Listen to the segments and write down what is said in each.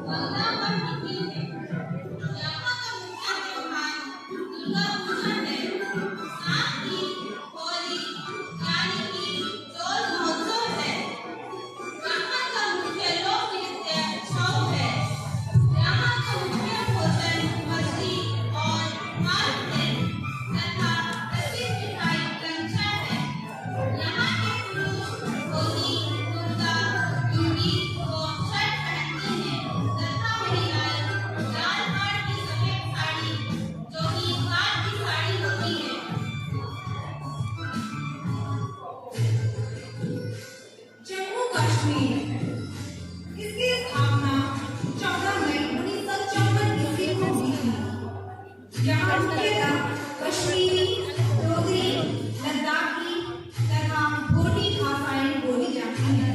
गंगा पर टिकी है। यहाँ का मुख्य त्योहार दुर्गा पूजा है। साथ ही होली यानी कि डोल महोत्सव है। यहाँ का मुख्य लोक नृत्य छऊ है। यहाँ का मुख्य भोजन मछली और मांस है तथा प्रसिद्ध मिठाई कंचा है। यहाँ के पुरुष धोती कुर्ता लुंगी व शर्ट पहनते हैं तथा महिलाएं लाल पाड़ की सफेद साड़ी जो कि काठ की साड़ी होती है। जम्मू कश्मीर इसकी स्थापना 14 मई 1954 ईस्वी को हुई थी। यहाँ मुख्यतः कश्मीरी, डोगरी, लद्दाखी तथा भोटी भाषाएं बोली जाती हैं।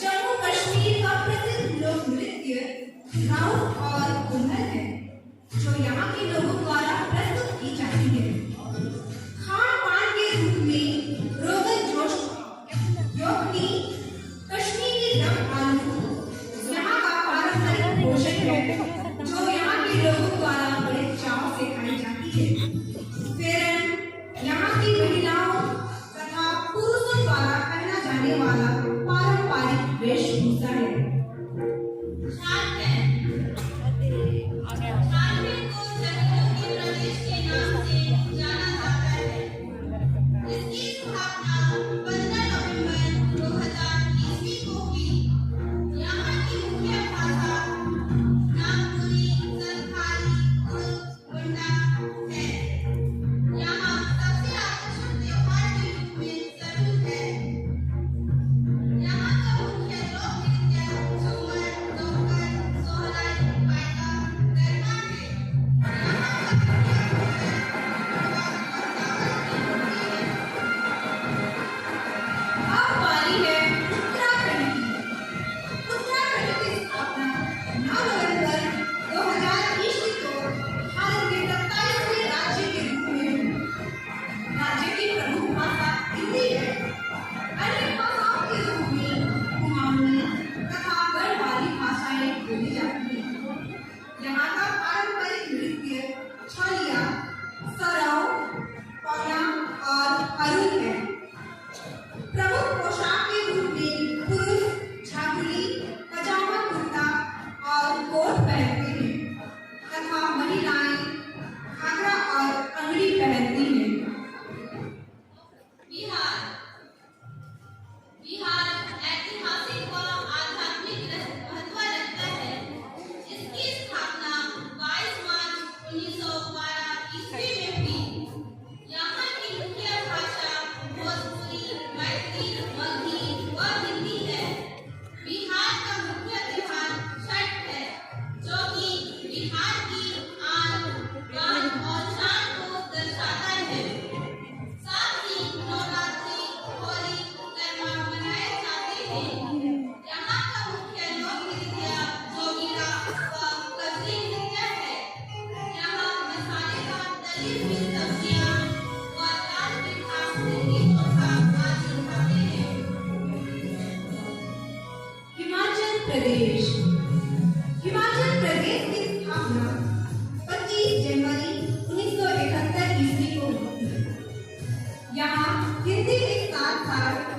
जम्मू कश्मीर का प्रसिद्ध लोक नृत्य राउत और घूमर है, जो यहाँ के लोगों द्वारा प्रस्तुत की जाती है। खान पान के रूप में रोगन जोश, योगनी, कश्मीरी दम आलू यहाँ का पारंपरिक भोजन है, जो यहाँ के लोगों द्वारा बड़े चाव से खाई जाती है। फेरन यहाँ की महिलाओं तथा पुरुषों द्वारा पहना जाने वाला पारंपरिक वेशभूषा है। झारखंड झारखंड को जंगलों के प्रदेश के नाम से जाना जाता है। इसकी स्थापना 15 नवंबर 2000 ईस्वी को हुई। यहाँ की मुख्य भाषा नागपुरी, संथाली, उर्दू, मुंडा है। यहाँ सबसे आकर्षक त्योहार के रूप में सरहू है। यहाँ का मुख्य लोक नृत्य झूमर, डोंगर, सोहराई, पायका, गरबा है। यहाँ का मुख्य भोजन अब बारी है उत्तराखंड की। उत्तराखंड की स्थापना 9 नवंबर 2000 ईस्वी को भारत के 27वें राज्य के रूप में हुई। राज्य की प्रमुख भाषा हिंदी है। अन्य भाषाओं के रूप में कुमाऊनी तथा गढ़वाली भाषाएं बोली जाती हैं। यहाँ का पारंपरिक नृत्य छलिया, सरौ, पौना और हरुल है। प्रमुख पोशाक के रूप में पुरुष झाकुली, पजामा कुर्ता और कोट पहनते हैं तथा महिलाएं घाघरा और अंगड़ी पहनती हैं। बिहार बिहार ऐतिहासिक व आध्यात्मिक महत्व रखता है। इसकी स्थापना 22 मार्च 1912 ईस्वी में हुई। यहाँ की मुख्य भाषा भोजपुरी, मैथिली, मगही व हिंदी है। बिहार का मुख्य त्योहार छठ है, जो कि बिहार की आन, बान और शान को दर्शाता है। साथ ही नवरात्रि, होली, गरबा मनाए जाते हैं। यहाँ का मुख्य लोक नृत्य जोगीरा व कजरी नृत्य है। यहाँ मसालेदार तली हुई सब्जियाँ व दाल पिठा, लिट्टी चोखा आदि खाते हैं। हिमाचल प्रदेश हिमाचल प्रदेश की स्थापना 25 जनवरी 1971 ईस्वी को हुई। यहाँ हिंदी के साथ साथ